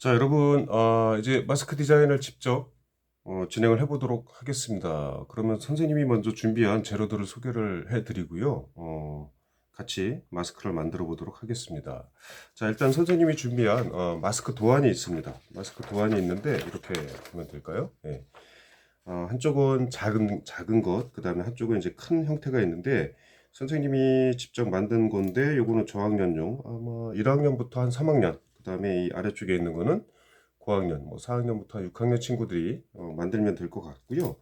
자, 여러분, 이제 마스크 디자인을 직접 진행을 해보도록 하겠습니다. 그러면 선생님이 먼저 준비한 재료들을 소개를 해드리고요. 같이 마스크를 만들어 보도록 하겠습니다. 자, 일단 선생님이 준비한 마스크 도안이 있습니다. 마스크 도안이 있는데 이렇게 보면 될까요? 네. 한쪽은 작은 것, 그 다음에 한쪽은 이제 큰 형태가 있는데 선생님이 직접 만든 건데 요거는 저학년용 아마 1학년부터 한 3학년, 그 다음에 이 아래쪽에 있는 거는 고학년, 뭐 4학년부터 6학년 친구들이 만들면 될 것 같고요.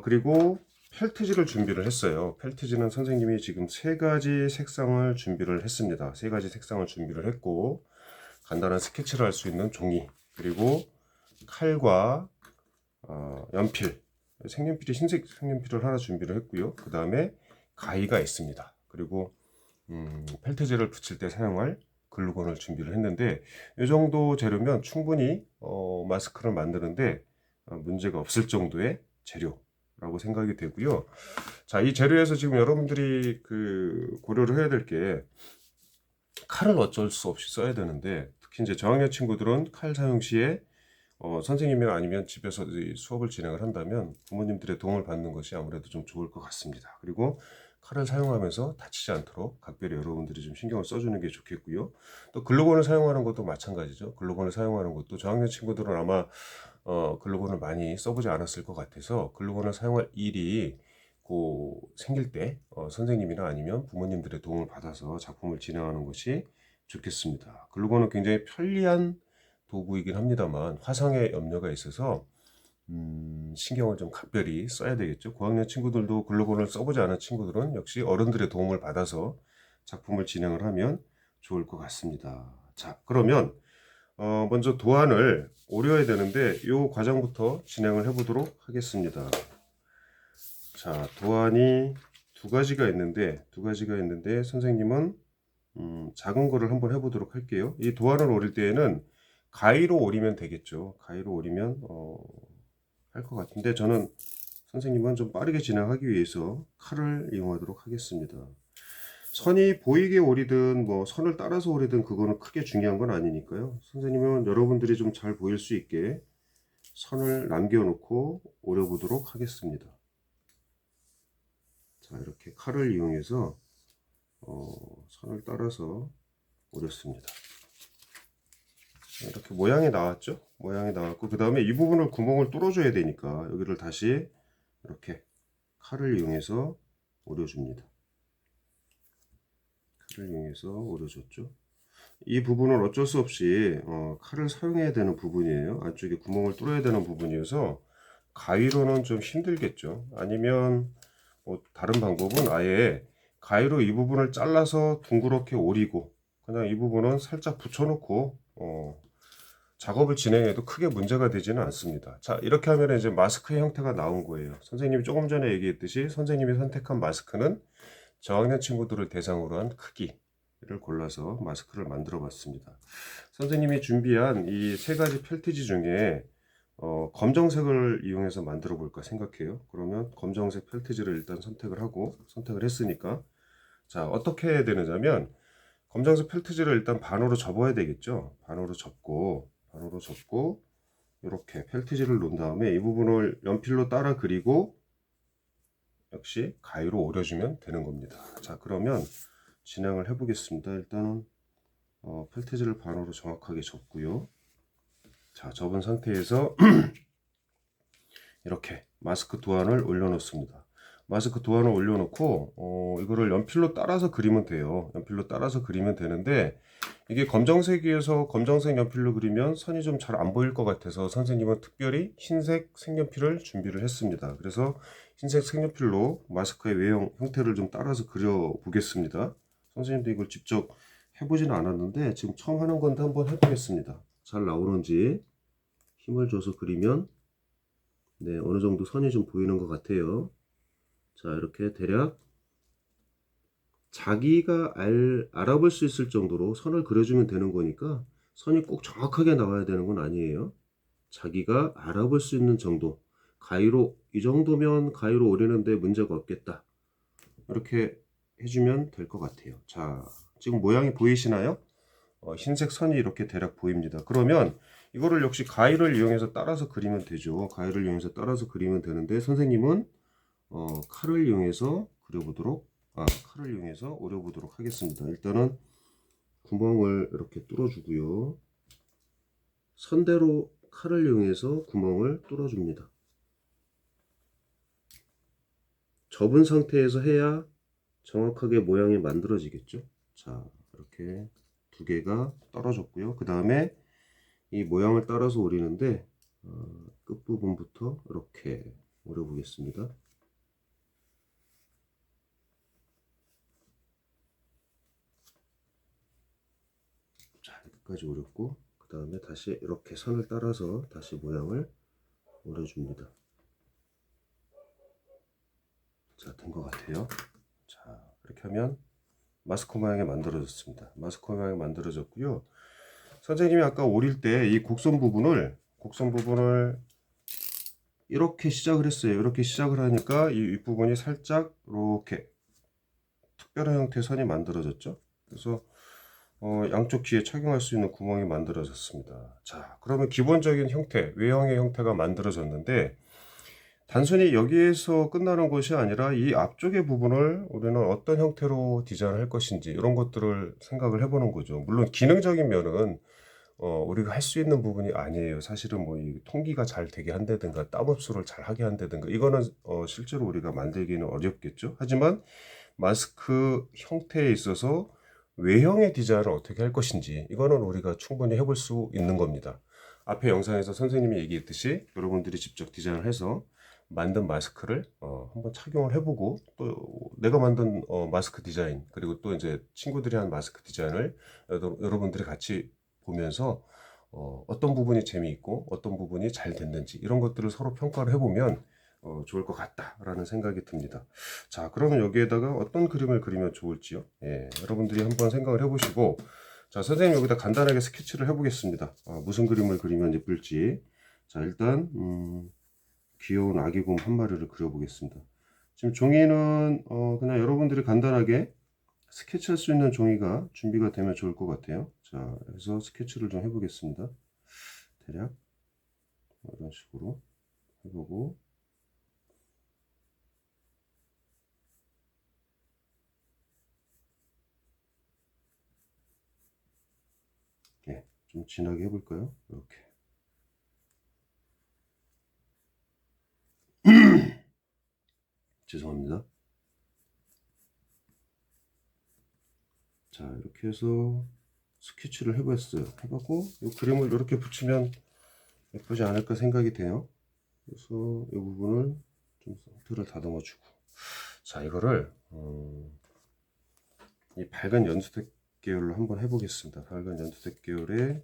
그리고 펠트지를 준비를 했어요. 펠트지는 선생님이 지금 세 가지 색상을 준비를 했습니다. 세 가지 색상을 준비를 했고 간단한 스케치를 할 수 있는 종이, 그리고 칼과 연필, 색연필이 흰색 색연필을 하나 준비를 했고요. 그 다음에 가위가 있습니다. 그리고 펠트젤을 붙일 때 사용할 글루건을 준비를 했는데 이 정도 재료면 충분히 마스크를 만드는데 문제가 없을 정도의 재료라고 생각이 되고요. 자, 이 재료에서 지금 여러분들이 고려를 해야 될 게, 칼을 어쩔 수 없이 써야 되는데 특히 이제 저학년 친구들은 칼 사용 시에 선생님이나 아니면 집에서 수업을 진행을 한다면 부모님들의 도움을 받는 것이 아무래도 좀 좋을 것 같습니다. 그리고 칼을 사용하면서 다치지 않도록 각별히 여러분들이 좀 신경을 써주는 게 좋겠고요. 또 글루건을 사용하는 것도 마찬가지죠. 글루건을 사용하는 것도 저학년 친구들은 아마 글루건을 많이 써보지 않았을 것 같아서 글루건을 사용할 일이 생길 때 선생님이나 아니면 부모님들의 도움을 받아서 작품을 진행하는 것이 좋겠습니다. 글루건은 굉장히 편리한 도구이긴 합니다만 화상의 염려가 있어서 신경을 좀 각별히 써야 되겠죠. 고학년 친구들도 글루건을 써보지 않은 친구들은 역시 어른들의 도움을 받아서 작품을 진행을 하면 좋을 것 같습니다. 자, 그러면 먼저 도안을 오려야 되는데 이 과정부터 진행을 해보도록 하겠습니다. 자, 도안이 두 가지가 있는데 선생님은 작은 거를 한번 해보도록 할게요. 이 도안을 오릴 때에는 가위로 오리면 되겠죠. 가위로 오리면 할 것 같은데 저는 선생님은 좀 빠르게 진행하기 위해서 칼을 이용하도록 하겠습니다. 선이 보이게 오리든 뭐 선을 따라서 오리든 그거는 크게 중요한 건 아니니까요. 선생님은 여러분들이 좀 잘 보일 수 있게 선을 남겨놓고 오려보도록 하겠습니다. 자, 이렇게 칼을 이용해서 선을 따라서 오렸습니다. 이렇게 모양이 나왔죠? 모양이 나왔고 그 다음에 이 부분을 구멍을 뚫어줘야 되니까 여기를 다시 이렇게 칼을 이용해서 오려줍니다. 칼을 이용해서 오려줬죠. 이 부분은 어쩔 수 없이 칼을 사용해야 되는 부분이에요. 안쪽에 구멍을 뚫어야 되는 부분이어서 가위로는 좀 힘들겠죠. 아니면 뭐 다른 방법은 아예 가위로 이 부분을 잘라서 둥그렇게 오리고 그냥 이 부분은 살짝 붙여놓고 작업을 진행해도 크게 문제가 되지는 않습니다. 자, 이렇게 하면 이제 마스크의 형태가 나온 거예요. 선생님이 조금 전에 얘기했듯이 선생님이 선택한 마스크는 저학년 친구들을 대상으로 한 크기를 골라서 마스크를 만들어 봤습니다. 선생님이 준비한 이 세 가지 펠티지 중에 검정색을 이용해서 만들어 볼까 생각해요. 그러면 검정색 펠티지를 일단 선택을 했으니까 자, 어떻게 해야 되느냐면 검정색 펠트지를 일단 반으로 접어야 되겠죠. 반으로 접고 이렇게 펠트지를 놓은 다음에 이 부분을 연필로 따라 그리고 역시 가위로 오려주면 되는 겁니다. 자, 그러면 진행을 해 보겠습니다. 일단은 펠트지를 반으로 정확하게 접고요. 자, 접은 상태에서 이렇게 마스크 도안을 올려놓습니다. 마스크 도안을 올려놓고 이거를 연필로 따라서 그리면 돼요. 연필로 따라서 그리면 되는데 이게 검정색이어서 검정색 연필로 그리면 선이 좀 잘 안 보일 것 같아서 선생님은 특별히 흰색 색연필을 준비를 했습니다. 그래서 흰색 색연필로 마스크의 외형 형태를 좀 따라서 그려 보겠습니다. 선생님도 이걸 직접 해보지는 않았는데 지금 처음 하는 건데 한번 해보겠습니다. 잘 나오는지 힘을 줘서 그리면 네, 어느 정도 선이 좀 보이는 것 같아요. 자, 이렇게 대략 자기가 알아볼 수 있을 정도로 선을 그려주면 되는 거니까 선이 꼭 정확하게 나와야 되는 건 아니에요. 자기가 알아볼 수 있는 정도. 가위로, 이 정도면 가위로 오리는데 문제가 없겠다. 이렇게 해주면 될 것 같아요. 자, 지금 모양이 보이시나요? 흰색 선이 이렇게 대략 보입니다. 그러면 이거를 역시 가위를 이용해서 따라서 그리면 되죠. 가위를 이용해서 따라서 그리면 되는데 선생님은 칼을 이용해서 칼을 이용해서 오려보도록 하겠습니다. 일단은 구멍을 이렇게 뚫어주고요. 선대로 칼을 이용해서 구멍을 뚫어줍니다. 접은 상태에서 해야 정확하게 모양이 만들어지겠죠. 자, 이렇게 두 개가 떨어졌고요. 그 다음에 이 모양을 따라서 오리는데 끝부분부터 이렇게 오려보겠습니다. 자, 여기까지 오렸고 그 다음에 다시 이렇게 선을 따라서 다시 모양을 오려줍니다. 자, 된 것 같아요. 자, 이렇게 하면 마스크 모양이 만들어졌습니다. 마스크 모양이 만들어졌고요. 선생님이 아까 오릴 때 이 곡선 부분을 이렇게 시작을 했어요. 이렇게 시작을 하니까 이 윗부분이 살짝 이렇게 특별한 형태의 선이 만들어졌죠. 그래서 양쪽 귀에 착용할 수 있는 구멍이 만들어졌습니다. 자, 그러면 기본적인 형태, 외형의 형태가 만들어졌는데 단순히 여기에서 끝나는 것이 아니라 이 앞쪽의 부분을 우리는 어떤 형태로 디자인할 것인지 이런 것들을 생각을 해보는 거죠. 물론 기능적인 면은 우리가 할 수 있는 부분이 아니에요. 사실은 뭐 이 통기가 잘 되게 한다든가 땀 흡수를 잘 하게 한다든가 이거는 실제로 우리가 만들기는 어렵겠죠. 하지만 마스크 형태에 있어서 외형의 디자인을 어떻게 할 것인지 이거는 우리가 충분히 해볼 수 있는 겁니다. 앞에 영상에서 선생님이 얘기했듯이 여러분들이 직접 디자인을 해서 만든 마스크를 한번 착용을 해보고 또 내가 만든 마스크 디자인 그리고 또 이제 친구들이 한 마스크 디자인을 여러분들이 같이 보면서 어떤 부분이 재미있고 어떤 부분이 잘 됐는지 이런 것들을 서로 평가를 해보면 좋을 것 같다라는 생각이 듭니다. 자, 그러면 여기에다가 어떤 그림을 그리면 좋을지요? 예, 여러분들이 한번 생각을 해보시고 자, 선생님 여기다 간단하게 스케치를 해보겠습니다. 무슨 그림을 그리면 예쁠지. 자, 일단 귀여운 아기곰 한 마리를 그려보겠습니다. 지금 종이는 그냥 여러분들이 간단하게 스케치할 수 있는 종이가 준비가 되면 좋을 것 같아요. 자, 그래서 스케치를 좀 해보겠습니다. 대략 이런 식으로 해보고 예, 좀 진하게 해볼까요? 이렇게 죄송합니다. 자, 이렇게 해서 스케치를 해봤어요. 해봤고 이 그림을 이렇게 붙이면 예쁘지 않을까 생각이 돼요. 그래서 이 부분을 좀 틀을 다듬어 주고 자, 이거를 이 밝은 연두색 계열로 한번 해보겠습니다. 밝은 연두색 계열에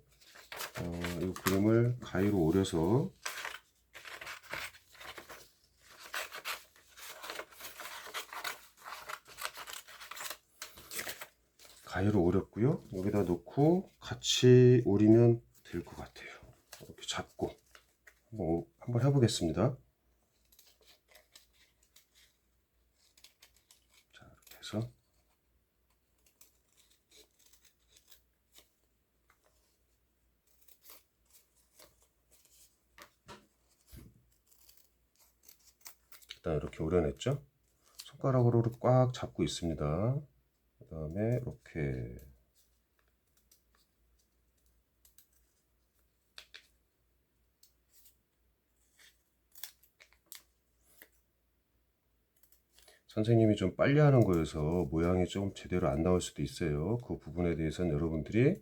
이 그림을 가위로 오려서 가위로 오렸고요. 여기다 놓고 같이 오리면 될 것 같아요. 이렇게 잡고 한번 해보겠습니다. 자, 이렇게 해서 일단 이렇게 오려냈죠. 손가락으로 꽉 잡고 있습니다. 그 다음에 이렇게 선생님이 좀 빨리 하는 거여서 모양이 좀 제대로 안 나올 수도 있어요. 그 부분에 대해서는 여러분들이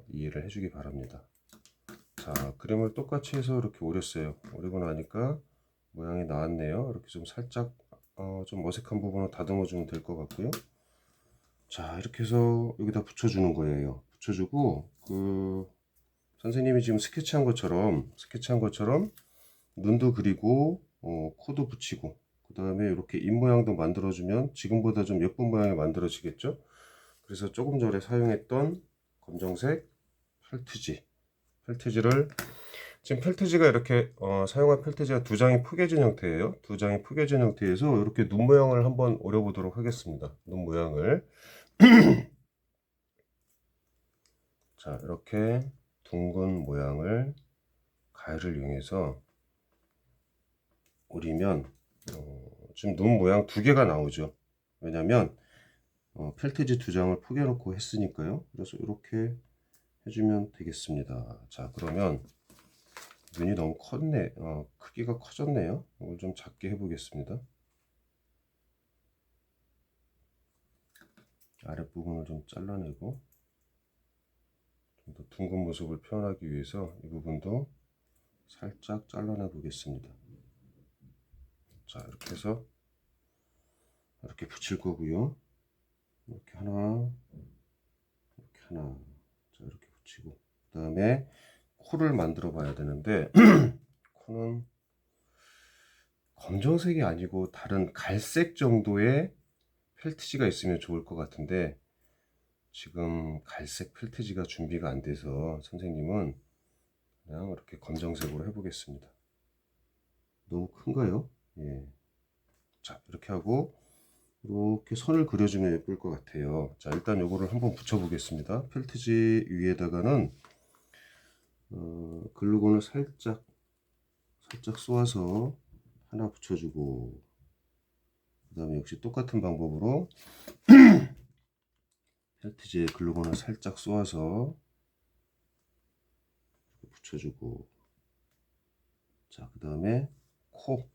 이해를 해주기 바랍니다. 자, 그림을 똑같이 해서 이렇게 오렸어요. 오리고 나니까 모양이 나왔네요. 이렇게 좀 살짝 좀 어색한 부분을 다듬어 주면 될 것 같고요. 자, 이렇게 해서 여기다 붙여주는 거예요. 붙여주고 그 선생님이 지금 스케치한 것처럼 눈도 그리고 코도 붙이고 그 다음에 이렇게 입 모양도 만들어주면 지금보다 좀 예쁜 모양이 만들어지겠죠. 그래서 조금 전에 사용했던 검정색 펠트지를 지금 펠트지가 이렇게 사용한 펠트지가 두 장이 포개진 형태예요. 두 장이 포개진 형태에서 이렇게 눈 모양을 한번 오려보도록 하겠습니다. 눈 모양을 자, 이렇게 둥근 모양을 가위를 이용해서 오리면 지금 눈 모양 두 개가 나오죠. 왜냐면 펠트지 두 장을 포개놓고 했으니까요. 그래서 이렇게 해주면 되겠습니다. 자, 그러면 눈이 너무 컸네. 크기가 커졌네요. 이걸 좀 작게 해보겠습니다. 아랫부분을 좀 잘라내고 좀 더 둥근 모습을 표현하기 위해서 이 부분도 살짝 잘라내 보겠습니다. 자, 이렇게 해서 이렇게 붙일 거고요. 이렇게 하나, 이렇게 하나. 자, 이렇게 붙이고 그 다음에 코를 만들어 봐야 되는데 코는 검정색이 아니고 다른 갈색 정도의 펠트지가 있으면 좋을 것 같은데 지금 갈색 펠트지가 준비가 안 돼서 선생님은 그냥 이렇게 검정색으로 해보겠습니다. 너무 큰가요? 예. 자, 이렇게 하고 이렇게 선을 그려주면 예쁠 것 같아요. 자, 일단 요거를 한번 붙여 보겠습니다. 펠트지 위에다가는 글루건을 살짝 쏘아서 하나 붙여주고 그 다음에 역시 똑같은 방법으로 펠트지에 글루건을 살짝 쏘아서 붙여주고 자, 그 다음에 코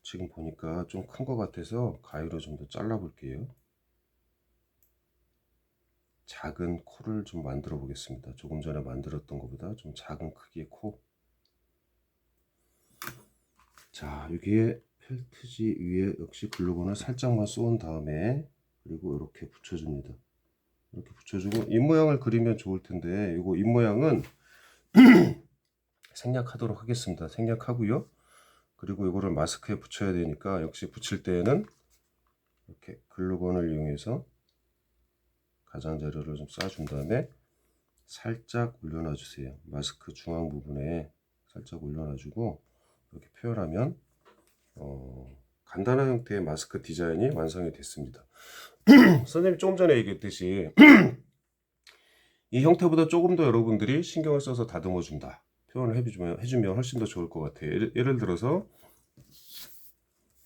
지금 보니까 좀 큰 것 같아서 가위로 좀 더 잘라 볼게요. 작은 코를 좀 만들어 보겠습니다. 조금 전에 만들었던 것보다 좀 작은 크기의 코. 자, 여기에 펠트지 위에 역시 글루건을 살짝만 쏘은 다음에 그리고 이렇게 붙여줍니다. 이렇게 붙여주고 입 모양을 그리면 좋을 텐데 이거 입 모양은 생략하도록 하겠습니다. 생략하고요. 그리고 이거를 마스크에 붙여야 되니까 역시 붙일 때에는 이렇게 글루건을 이용해서 가장자리를 좀 쏴준 다음에 살짝 올려놔 주세요. 마스크 중앙 부분에 살짝 올려놔 주고 이렇게 표현하면 간단한 형태의 마스크 디자인이 완성이 됐습니다. 선생님이 조금 전에 얘기했듯이 이 형태보다 조금 더 여러분들이 신경을 써서 다듬어 준다 표현을 해주면 훨씬 더 좋을 것 같아요. 예를 들어서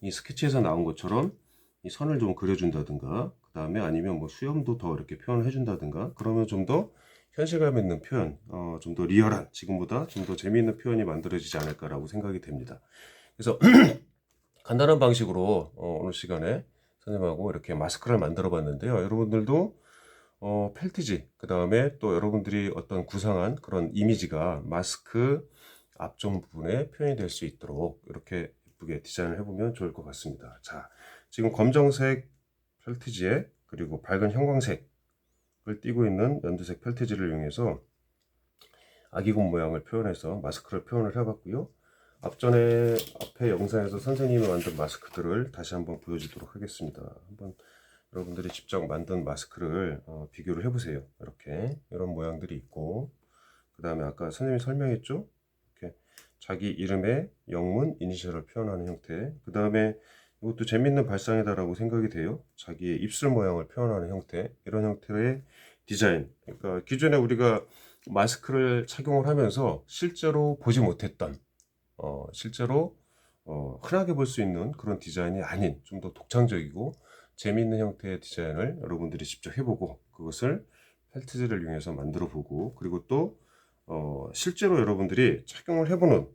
이 스케치에서 나온 것처럼 이 선을 좀 그려준다든가 그 다음에 아니면 뭐 수염도 더 이렇게 표현을 해준다든가 그러면 좀 더 현실감 있는 표현 좀 더 리얼한 지금보다 좀 더 재미있는 표현이 만들어지지 않을까라고 생각이 됩니다. 그래서 간단한 방식으로 오늘 시간에 선생님하고 이렇게 마스크를 만들어 봤는데요. 여러분들도 펠트지 그 다음에 또 여러분들이 어떤 구상한 그런 이미지가 마스크 앞쪽 부분에 표현이 될 수 있도록 이렇게 예쁘게 디자인을 해보면 좋을 것 같습니다. 자, 지금 검정색 펠트지에 그리고 밝은 형광색을 띠고 있는 연두색 펠트지를 이용해서 아기곰 모양을 표현해서 마스크를 표현을 해봤고요. 앞에 영상에서 선생님이 만든 마스크들을 다시 한번 보여주도록 하겠습니다. 한번 여러분들이 직접 만든 마스크를 비교를 해보세요. 이렇게 이런 모양들이 있고 그 다음에 아까 선생님이 설명했죠? 이렇게 자기 이름의 영문 이니셜을 표현하는 형태 그 다음에 이것도 재밌는 발상이다라고 생각이 돼요. 자기의 입술 모양을 표현하는 형태 이런 형태의 디자인 그러니까 기존에 우리가 마스크를 착용을 하면서 실제로 보지 못했던 실제로 흔하게 볼 수 있는 그런 디자인이 아닌 좀 더 독창적이고 재미있는 형태의 디자인을 여러분들이 직접 해보고 그것을 펠트지를 이용해서 만들어 보고 그리고 또 실제로 여러분들이 착용을 해보는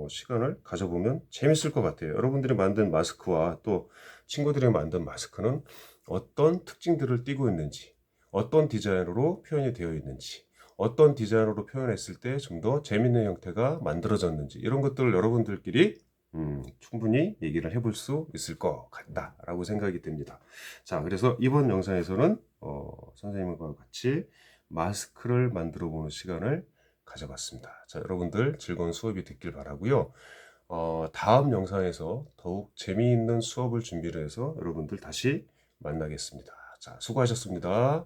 시간을 가져보면 재밌을 것 같아요. 여러분들이 만든 마스크와 또 친구들이 만든 마스크는 어떤 특징들을 띠고 있는지 어떤 디자인으로 표현이 되어 있는지 어떤 디자인으로 표현했을 때 좀 더 재밌는 형태가 만들어졌는지 이런 것들을 여러분들끼리 충분히 얘기를 해볼 수 있을 것 같다라고 생각이 듭니다. 자, 그래서 이번 영상에서는 선생님과 같이 마스크를 만들어 보는 시간을 가져봤습니다. 자, 여러분들 즐거운 수업이 됐길 바라고요. 다음 영상에서 더욱 재미있는 수업을 준비를 해서 여러분들 다시 만나겠습니다. 자, 수고하셨습니다.